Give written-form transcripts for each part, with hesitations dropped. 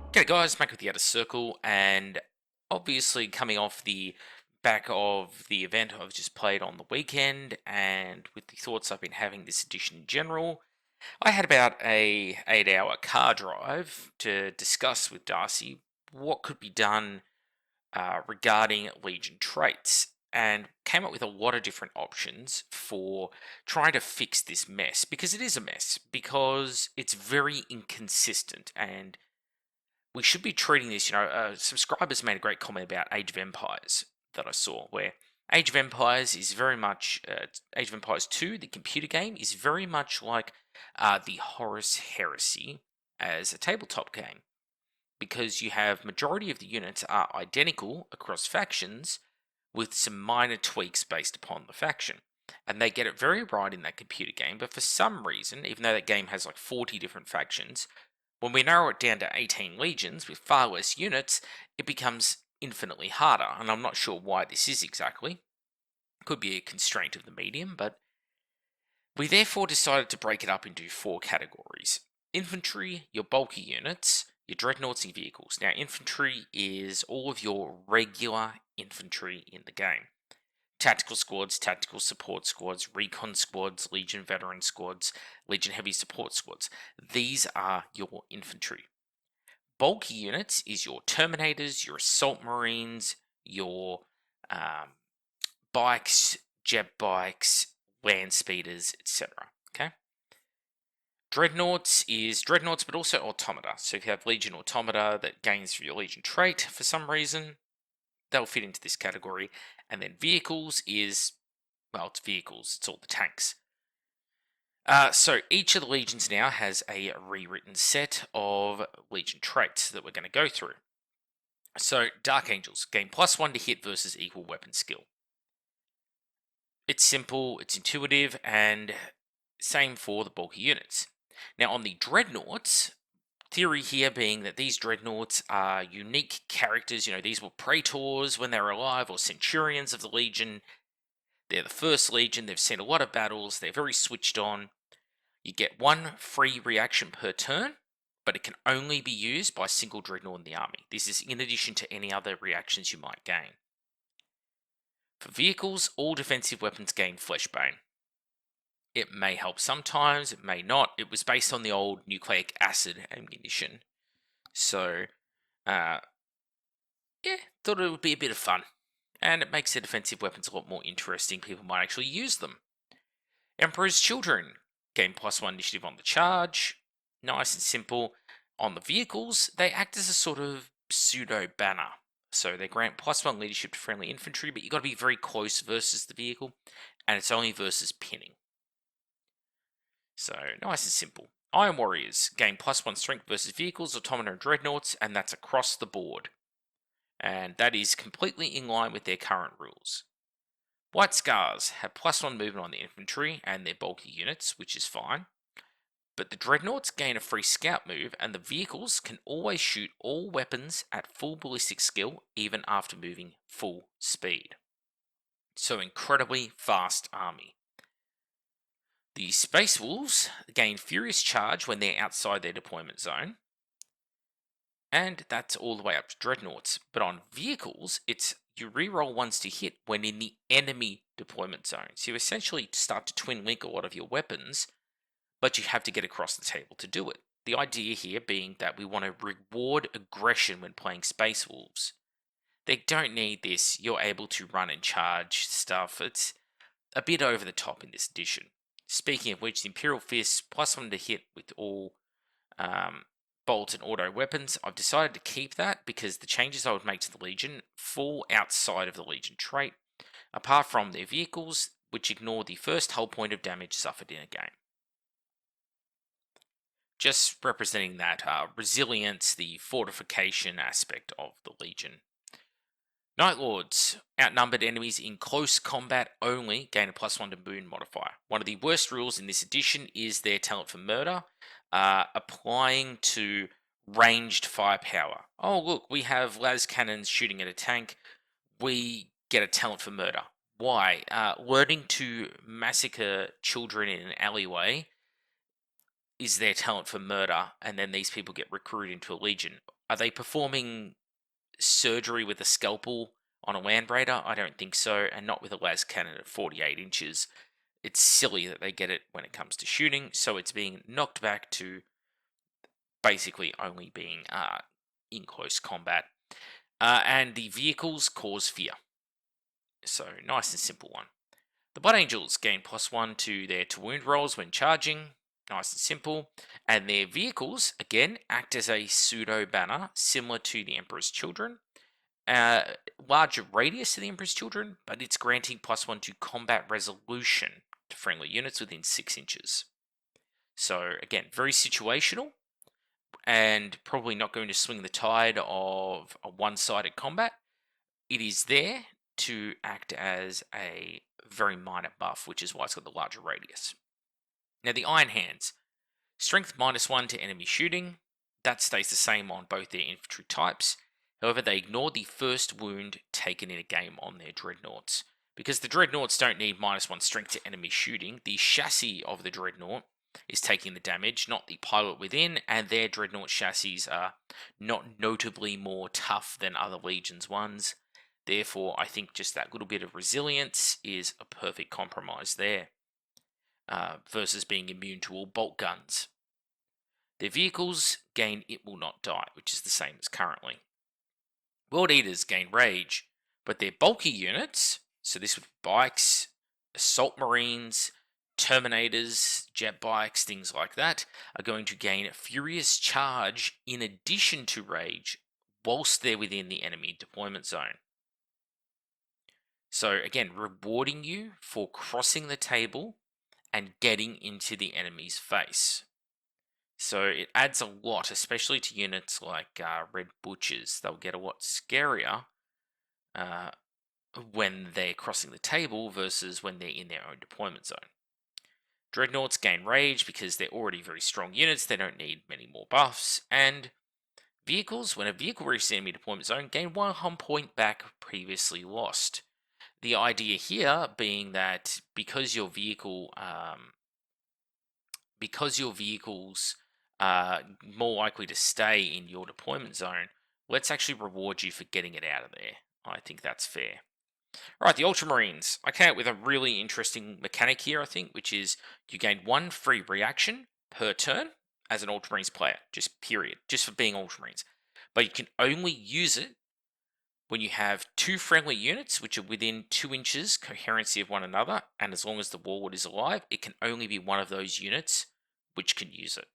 Okay, guys, back with the Outer Circle, and obviously coming off the back of the event I've just played on the weekend, and with the thoughts I've been having this edition in general, I had about a 8 hour car drive to discuss with Darcy what could be done regarding Legion traits, and came up with a lot of different options for trying to fix this mess because it is a mess because it's very inconsistent and we should be treating this, subscribers made a great comment about Age of Empires that I saw, where Age of Empires is very much, Age of Empires 2, the computer game, is very much like the Horus Heresy as a tabletop game, because you have majority of the units are identical across factions with some minor tweaks based upon the faction. And they get it very right in that computer game, but for some reason, even though that game has like 40 different factions, when we narrow it down to 18 legions with far less units, it becomes infinitely harder, and I'm not sure why this is exactly. Could be a constraint of the medium, but we therefore decided to break it up into four categories. Infantry, your bulky units, your dreadnoughts and vehicles. Now, infantry is all of your regular infantry in the game. Tactical squads, tactical support squads, recon squads, Legion veteran squads, Legion heavy support squads. These are your infantry. Bulky units is your Terminators, your Assault Marines, your um, bikes, jet bikes, land speeders, etc. Okay. Dreadnoughts is dreadnoughts, but also automata. So if you have Legion automata that gains through your Legion trait for some reason, they'll fit into this category. And then vehicles is, well, it's vehicles. It's all the tanks. So each of the legions now has a rewritten set of legion traits that we're going to go through. So Dark Angels gain +1 to hit versus equal weapon skill. It's simple, it's intuitive, and same for the bulky units. Now on the Dreadnoughts, theory here being that these Dreadnoughts are unique characters. These were Praetors when they were alive, or Centurions of the Legion. They're the first Legion, they've seen a lot of battles, they're very switched on. You get one free reaction per turn, but it can only be used by a single Dreadnought in the army. This is in addition to any other reactions you might gain. For vehicles, all defensive weapons gain Fleshbane. It may help sometimes, it may not. It was based on the old nucleic acid ammunition. So, uh, yeah, thought it would be a bit of fun. And it makes the defensive weapons a lot more interesting. People might actually use them. Emperor's Children gain +1 initiative on the charge. Nice and simple. On the vehicles, they act as a sort of pseudo banner. So they grant +1 leadership to friendly infantry, but you've got to be very close versus the vehicle, and it's only versus pinning. So nice and simple. Iron Warriors gain +1 strength versus vehicles, automata, and dreadnoughts, and that's across the board. And that is completely in line with their current rules. White Scars have +1 movement on the infantry and their bulky units, which is fine. But the Dreadnoughts gain a free scout move, and the vehicles can always shoot all weapons at full ballistic skill, even after moving full speed. So, incredibly fast army. The Space Wolves gain Furious Charge when they're outside their deployment zone, and that's all the way up to Dreadnoughts. But on vehicles, it's you reroll ones to hit when in the enemy deployment zone. So you essentially start to twin link a lot of your weapons, but you have to get across the table to do it. The idea here being that we want to reward aggression when playing Space Wolves. They don't need this. You're able to run and charge stuff. It's a bit over the top in this edition. Speaking of which, the Imperial Fist +1 to hit with all bolt and auto weapons. I've decided to keep that because the changes I would make to the Legion fall outside of the Legion trait, apart from their vehicles, which ignore the first hull point of damage suffered in a game. Just representing that resilience, the fortification aspect of the Legion. Night Lords, outnumbered enemies in close combat only, gain a +1 to boon modifier. One of the worst rules in this edition is their talent for murder, applying to ranged firepower. Oh, look, we have las cannons shooting at a tank. We get a talent for murder. Why? Learning to massacre children in an alleyway is their talent for murder, and then these people get recruited into a legion. Are they performing surgery with a scalpel on a Land Raider? I don't think so, and not with a las cannon at 48 inches. It's silly that they get it when it comes to shooting, so it's being knocked back to basically only being in close combat. And the vehicles cause fear. So, nice and simple one. The Blood Angels gain +1 to their to wound rolls when charging. Nice and simple. And their vehicles, again, act as a pseudo banner, similar to the Emperor's Children. Larger radius to the Emperor's Children, but it's granting +1 to combat resolution to friendly units within 6 inches. So, again, very situational, and probably not going to swing the tide of a one-sided combat. It is there to act as a very minor buff, which is why it's got the larger radius. Now, the Iron Hands. Strength -1 to enemy shooting. That stays the same on both their infantry types. However, they ignore the first wound taken in a game on their Dreadnoughts. Because the Dreadnoughts don't need -1 strength to enemy shooting, the chassis of the Dreadnought is taking the damage, not the pilot within, and their Dreadnought chassis are not notably more tough than other Legions ones. Therefore, I think just that little bit of resilience is a perfect compromise there, versus being immune to all bolt guns. Their vehicles gain It Will Not Die, which is the same as currently. World Eaters gain Rage, but their bulky units, so this with bikes, assault marines, Terminators, jet bikes, things like that, are going to gain Furious Charge in addition to Rage whilst they're within the enemy deployment zone. So again, rewarding you for crossing the table and getting into the enemy's face. So it adds a lot, especially to units like Red Butchers. They'll get a lot scarier when they're crossing the table versus when they're in their own deployment zone. Dreadnoughts gain Rage because they're already very strong units. They don't need many more buffs. And vehicles, when a vehicle reaches the enemy deployment zone, gain 1 hum point back previously lost. The idea here being that because your vehicles are more likely to stay in your deployment zone, let's actually reward you for getting it out of there. I think that's fair. Alright, the Ultramarines. I came up with a really interesting mechanic here, I think, which is you gain 1 free reaction per turn as an Ultramarines player, just period, just for being Ultramarines. But you can only use it when you have 2 friendly units which are within 2 inches coherency of one another, and as long as the warlord is alive, it can only be one of those units which can use it.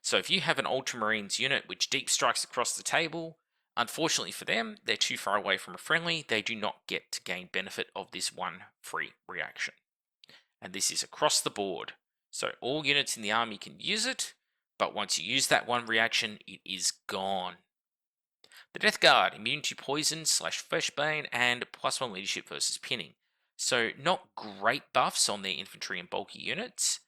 So if you have an Ultramarines unit which deep strikes across the table, unfortunately for them, they're too far away from a friendly, they do not get to gain benefit of this 1 free reaction. And this is across the board. So all units in the army can use it, but once you use that 1 reaction, it is gone. The Death Guard, immune to poison / fleshbane, and +1 leadership versus pinning. So not great buffs on their infantry and bulky units,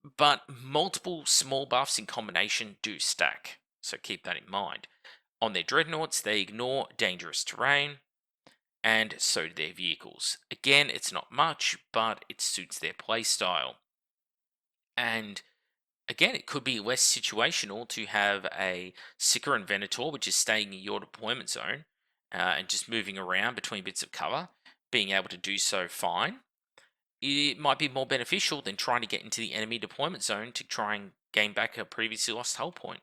but multiple small buffs in combination do stack. So keep that in mind. On their Dreadnoughts, they ignore dangerous terrain, and so do their vehicles. Again, it's not much, but it suits their playstyle. And again, it could be less situational to have a Seeker and Venator, which is staying in your deployment zone and just moving around between bits of cover, being able to do so fine. It might be more beneficial than trying to get into the enemy deployment zone to try and gain back a previously lost hull point.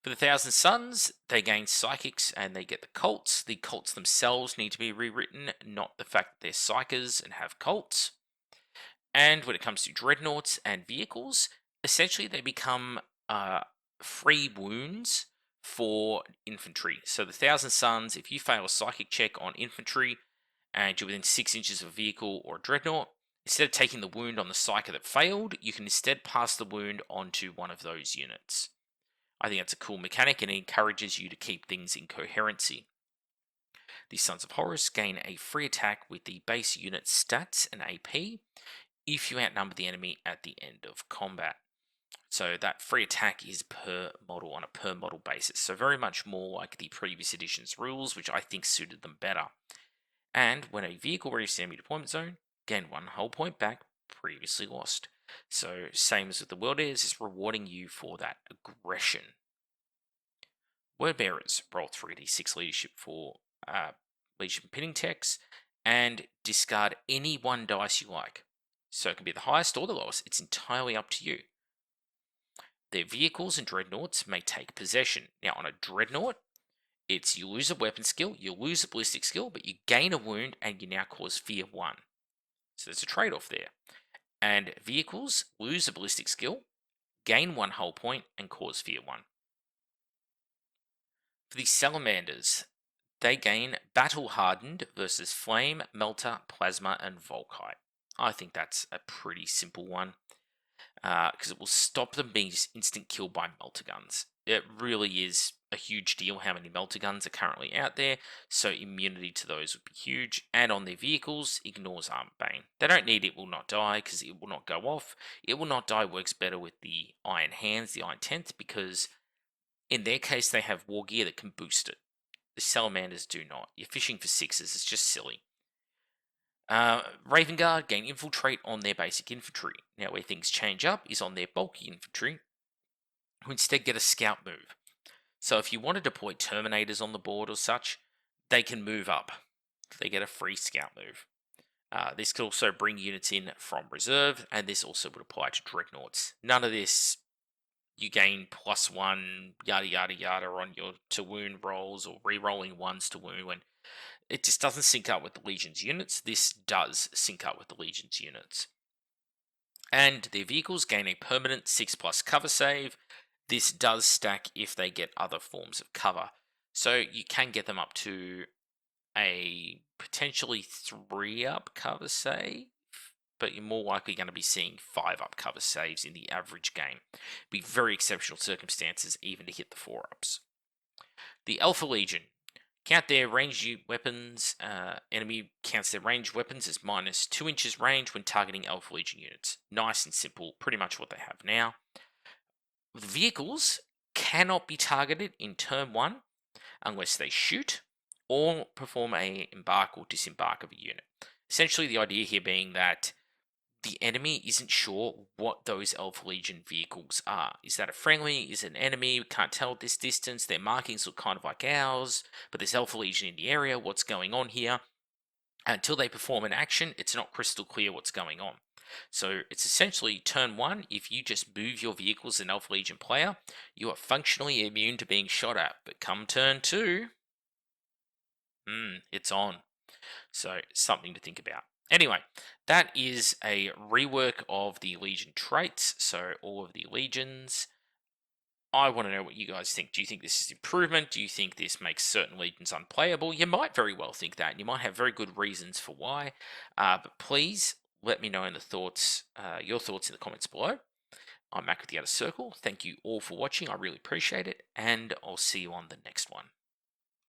For the Thousand Suns, they gain Psychics and they get the Cults. The Cults themselves need to be rewritten, not the fact that they're Psychers and have Cults. And when it comes to Dreadnoughts and vehicles, essentially they become free wounds for infantry. So the Thousand Suns, if you fail a Psychic check on infantry and you're within 6 inches of a vehicle or a Dreadnought, instead of taking the wound on the Psyker that failed, you can instead pass the wound onto one of those units. I think that's a cool mechanic and it encourages you to keep things in coherency. The Sons of Horus gain a free attack with the base unit stats and AP if you outnumber the enemy at the end of combat. So that free attack is per model on a per model basis. So very much more like the previous edition's rules, which I think suited them better. And when a vehicle reaches the enemy deployment zone, gain 1 hull point back previously lost. So same as with the World Eaters, it's rewarding you for that aggression. Word bearers roll 3d6 leadership for leadership pinning techs, and discard any one dice you like. So it can be the highest or the lowest, it's entirely up to you. Their vehicles and dreadnoughts may take possession. Now, on a dreadnought, it's you lose a weapon skill, you lose a ballistic skill, but you gain a wound and you now cause fear 1. So there's a trade off there. And vehicles lose a ballistic skill, gain 1 hull point, and cause fear 1. For the salamanders, they gain battle hardened versus flame, melter, plasma, and volkite. I think that's a pretty simple one because it will stop them being just instant killed by melter guns. It really is a huge deal how many melter guns are currently out there, so immunity to those would be huge. And on their vehicles, ignores armor bane. They don't need it will not die because it will not go off. It will not die works better with the iron hands, the iron 10th, because in their case they have war gear that can boost it. The salamanders do not. You're fishing for 6s, it's just silly. Raven Guard gain infiltrate on their basic infantry. Now, where things change up is on their bulky infantry, who instead get a scout move. So, if you want to deploy Terminators on the board or such, they can move up. They get a free scout move. This could also bring units in from reserve, and this also would apply to dreadnoughts. None of this you gain +1 yada yada yada on your to wound rolls or re-rolling ones to wound when it just doesn't sync up with the Legion's units. This does sync up with the Legion's units. And their vehicles gain a permanent 6+ cover save. This does stack if they get other forms of cover. So you can get them up to a potentially 3-up cover save, but you're more likely going to be seeing 5-up cover saves in the average game. Be very exceptional circumstances even to hit the 4-ups. The Alpha Legion. Count their ranged weapons. Enemy counts their ranged weapons as -2 inches range when targeting Alpha Legion units. Nice and simple, pretty much what they have now. The vehicles cannot be targeted in turn 1 unless they shoot or perform a embark or disembark of a unit. Essentially, the idea here being that the enemy isn't sure what those Alpha Legion vehicles are. Is that a friendly? Is it an enemy? We can't tell at this distance. Their markings look kind of like ours, but there's Alpha Legion in the area. What's going on here? Until they perform an action, it's not crystal clear what's going on. So it's essentially turn 1, if you just move your vehicles as an Alpha Legion player, you are functionally immune to being shot at. But come turn 2, it's on. So something to think about. Anyway, that is a rework of the Legion traits. So all of the Legions. I want to know what you guys think. Do you think this is improvement? Do you think this makes certain Legions unplayable? You might very well think that. You might have very good reasons for why. But please let me know in the thoughts, your thoughts in the comments below. I'm Mac with the Outer Circle. Thank you all for watching. I really appreciate it. And I'll see you on the next one.